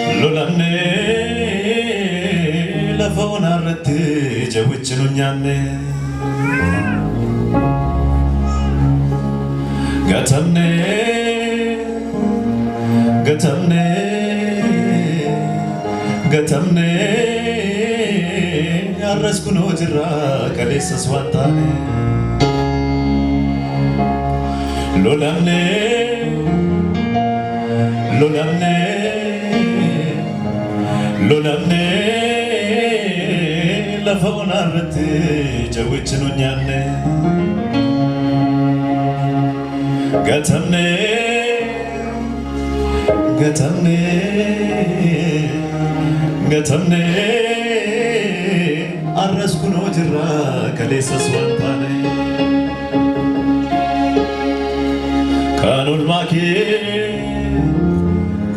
lolamne lafona ratti jawchinu nyanne gatamne gatamne gatamne arraskuno jirra kalesa swantane lolamne lolamne lolamne lafona ratti jawchinu nyanne gatamne gatamne gatamne arraskuno jirra kalesa swantane kanul make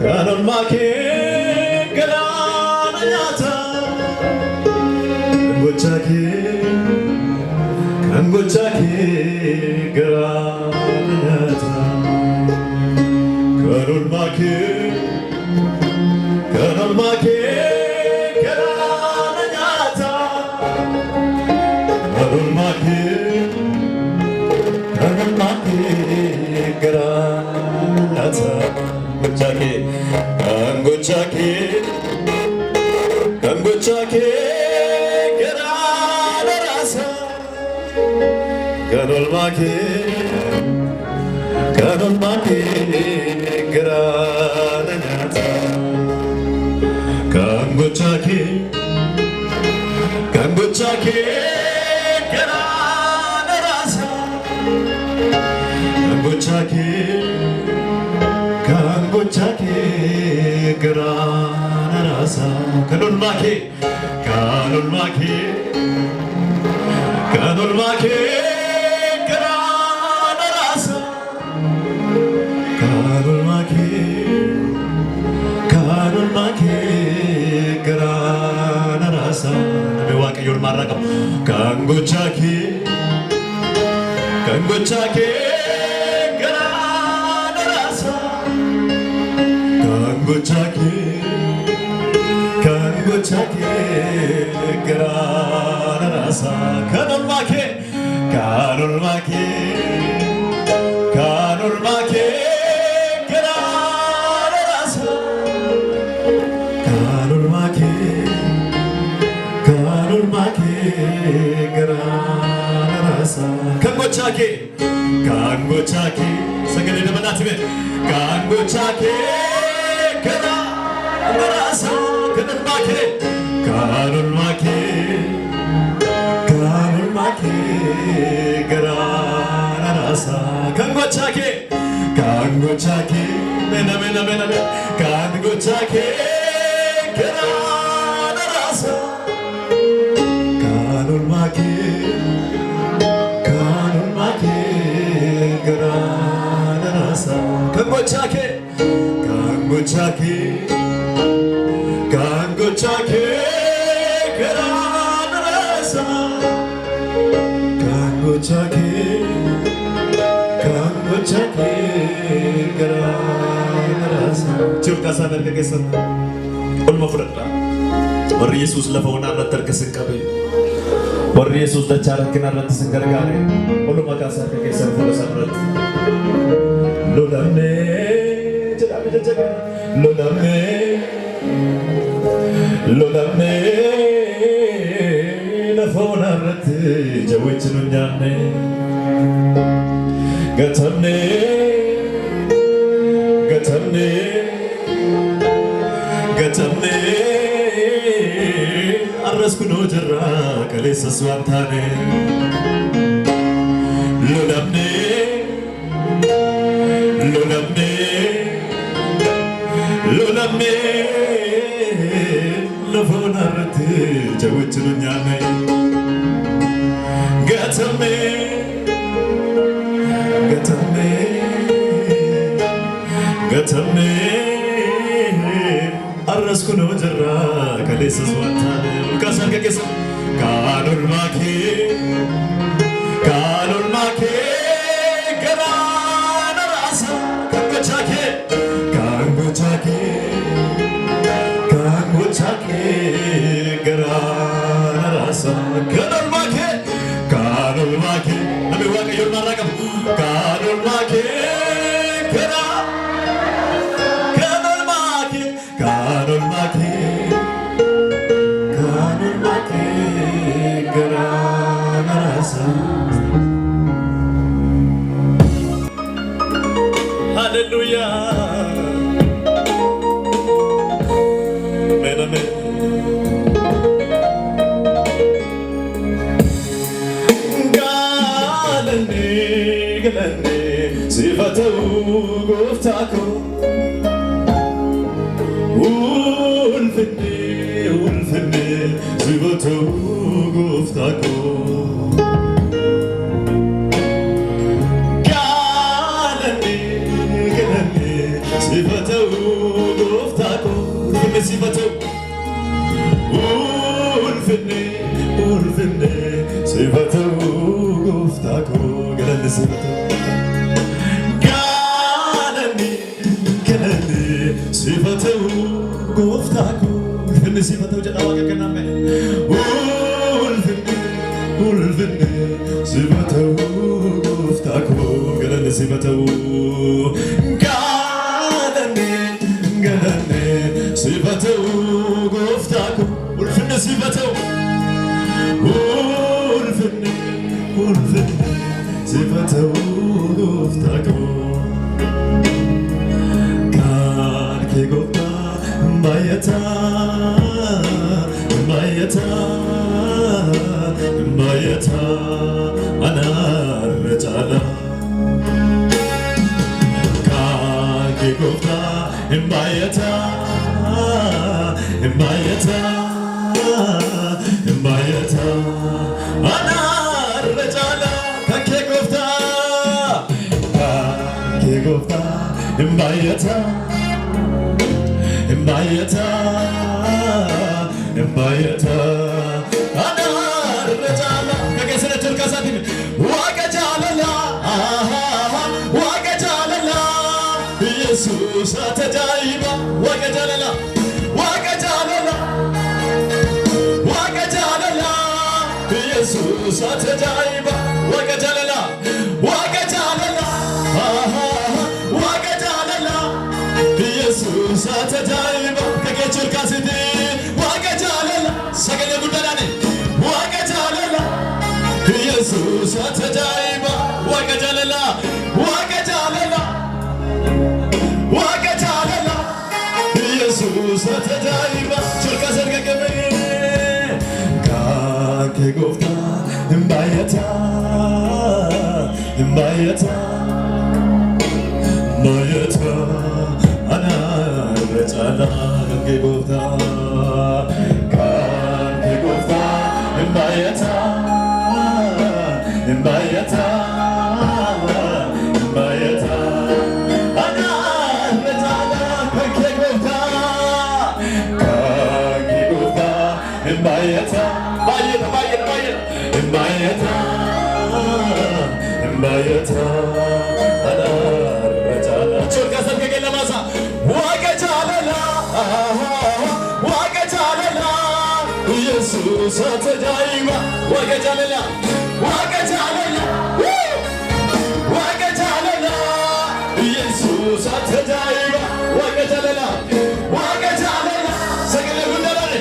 galanyata kangochake galanyata kanul make galanyata kanul make galanyata kangochake galarasa kanul make galanyata kangochake galarasa kangochake galarasa kanul make galarasa kanul make galarasa bewaqiyon maraqam kangochake galarasa kangochake galarasa kanul make galarasa kanul make galarasa kangochake sagale dabanatime kangochake galarasa kanul make galarasa kangochake mena kangochake galarasa kanul make galarasa kangochake galarasa kangochake galarasa churka sanar ke kesan ulma fudda war yesus lafawna ratar kesenkabe war yesus dacara kinarat sengargare ulma kasar ke kesan fudda sabrat lolamne jaga lolamne ለፎናረት ጀዊችኑኛኔ ገተምኔ ገተምኔ ገተምኔ አረስኩኖ ጅራ ቀሌሰስ ዋንታኔ ሎለምኔ ሎለምኔ ሎለምኔ ለፎናረት ጀዊችኑኛኔ ገተምኔ ገተምኔ ገተምኔ አረስኩኖ ጅራ ቀሌሰስ ዋንታኔ ሙልካሳን ከቄሰ ካኖልማኬ ካኖልማኬ ገራነራሳ ካንጎቻኬ ካንጎቻኬ ካንጎቻኬ ገራነራሳ ካኖልማኬ ካኖልማኬ አቤ ዋቀዮን ማራቀም ካኖልማኬ ገራ ካኖልማኬ ካኖልማኬ ካኖልማኬ ገራነራሳ ሃሌሉያ አሜን አሜን ጋለኔ ገለኔ ሲፈተው ጎፍታኮ ውልፍኔ ውልፍኔ ሲፈተው ጎፍታኮ ሲፈተው ጎፍታኮ ውልፍኔ ሲፈተው ውልፍኔ ውልፍኔ ሲፈተው ጎፍታኮ ገለኔ ሲፈተው ጋለኔ ገለኔ ሲፈተው ጎፍታኮ ውልፍኔ ሲፈተው ጀዳዋ ከከናመ ውልፍኔ ውልፍኔ ሲፈተው ጎፍታኮ ገለኔ ሲፈተው ገለኔ ሲፈተው ጎፍታኮ ውልፍኔ ሲፈተው ውልፍኔ ውልፍኔ ሲፈተው ጎፍታኮ ካንኬ ጎፍታ እምባየታ እምባየታ እምባየታ አናረጫላ ካንኬ ጎፍታ እምባየታ እምባየታ እምባየታ አናረጫላ ካንኬ ጎፍታ ካንኬ ጎፍታ እምባየታ እምባየታ እምባየታ አናረጫላ ከገሰነ ቱርካሳት ዋቀጃለላ ዋቀጃለላ ኢየሱስ አተጃይባ ዋቀጃለላ ዋቀጃለላ ዋቀጃለላ ኢየሱስ አተጃይባ ዋቀጃለላ ዋቀጃለላ ዋቀጃለላ ኢየሱስ አተጃይባ ከገቹር ካሲቲ ዋቀጃለላ ሰገለ ጉዳዳኔ ዋቀጃለላ ኢየሱስ አተጃይባ ዋቀጃለላ ዋቀጃለላ ዋቀጃለላ ኢየሱስ አተጃይባ ቹርካ ሰርገገመ ካንኬ ጎፍታ እምባየታ እምባየታ እምባየታ አናረጫላ ካንኬ ጎፍታ ካንኬ ጎፍታ እምባየታ እምባየታ እምባየታ አናረጫላ ካንኬ ጎፍታ ካንኬ ጎፍታ እምባየታ ባየታ ባየታ ባየታ እምባየታ እምባየታ አናረጫላ ቾርካ ሰብከ ለማሳ ዋቀጃለላ ዋቀጃለላ ኢየሱስ አተጃይባ ዋቀጃለላ ዋቀጃለላ ዋቀጃለላ ኢየሱስ አተጃይባ ዋቀጃለላ ዋቀጃለላ ሰገለ ጉዳዳኔ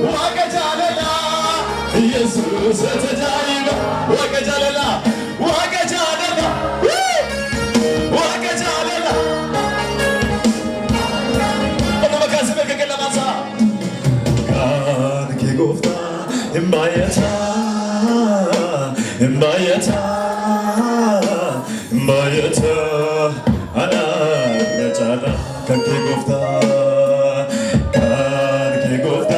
ዋቀጃለላ ኢየሱስ ኢየሱስ ተጃይባ ወገጃለላ ወገጃለላ ወገጃለላ በመካስ በከለማሳ ካን ከጎፍታ እማየታ እማየታ እማየታ አና ነጫላ ካን ከጎፍታ ካን ከጎፍታ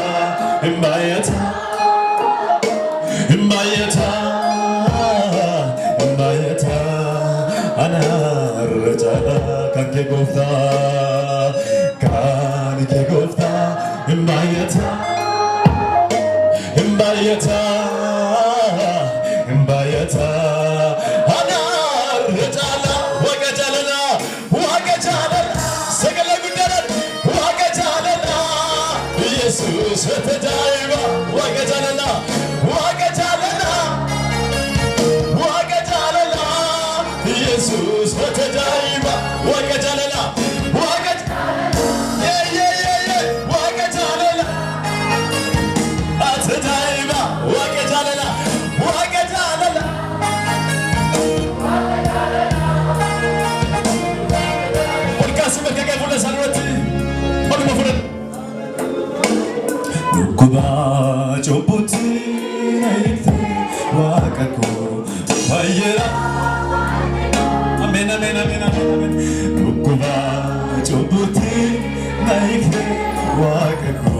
እማየታ እማየታ እማየታ አና ረጫላ ካን ከጎፍታ ካን ከጎፍታ እማየታ እምባየታ እምባየታ አና ረጫላ ወገጃለላ ወገጃለላ ሰገለ ጉደረን ወገጃለላ ኢየሱስ ተጃይባ ወገጃለላ ወገጃለላ ወገጃለላ ኢየሱስ ተጃይባ ወገጃለላ Kuba chobuti naite wakako fayera amen amen amen amen Kuba chobuti naite wakako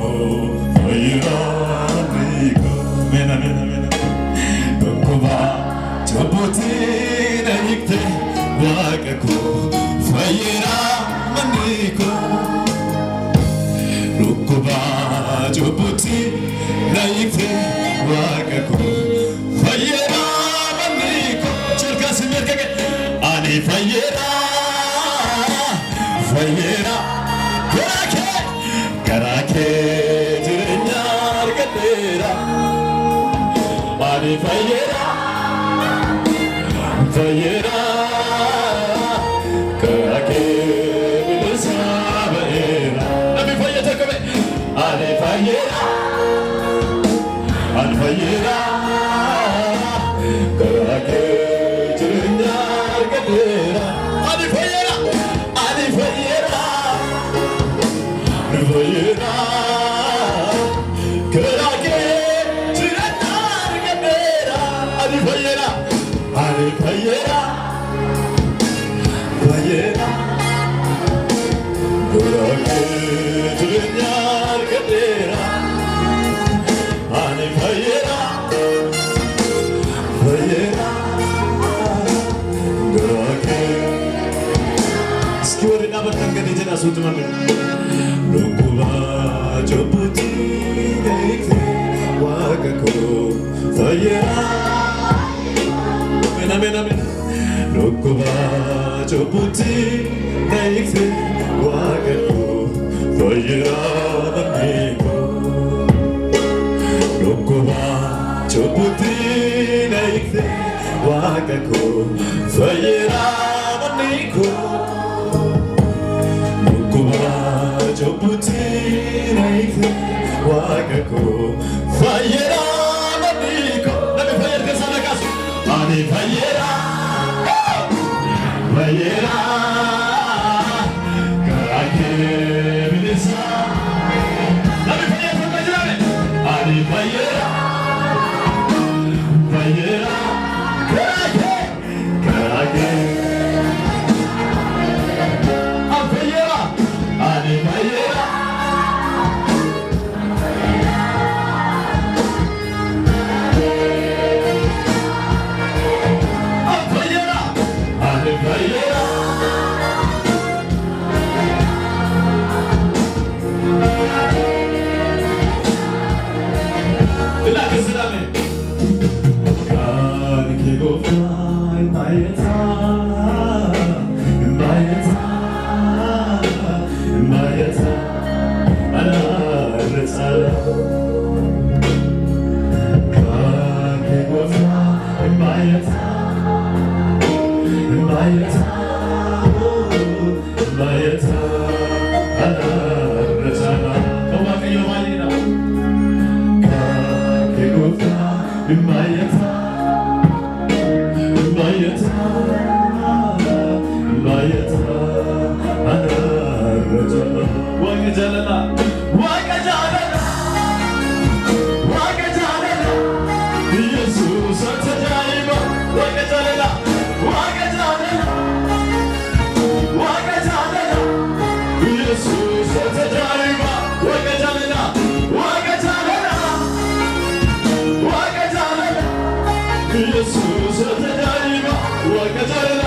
fayera niko amen amen amen Kuba chobuti naite wakako fayera niko Kuba chobuti naite wakako fayera maniko cherka simerkake ani fayera fayera karake jirnyar kadera ani fayera fayera karake bilsabera nabi fayeta kame ani fayera Alfayera karake jirnyar kadera Alfayera Alfayera Alfayera karake jirnyar kadera Alfayera Alfayera Alfayera karake jirnyar kadera Fayera, fayera, garake. Sekian hari nabat tangga di jenas utama ni. Lukuba chobuti naikte wakako fayera. Amen amen amen. Lukuba chobuti naikte wakako fayera maniko. Kuba chobuti naikte wakako fayera maniko Kuba chobuti naikte wakako fayera maniko Nabi fayera kesana kasu ani fayera fayera karake bilisa Nabi fayera fayera ani fayera fayera karake karake fayera ani fayera fayera ani fayera Mayata, Mayata, Mayata, Anaraja, Wakajalala, Wakajalala, Wakajalala, Jesus Satajaiba, Wakajalala, Wakajalala, Wakajalala, Jesus Satajaiba, Wakajalala, Wakajalala, Wakajalala, Jesus Satajaiba, Wakajalala.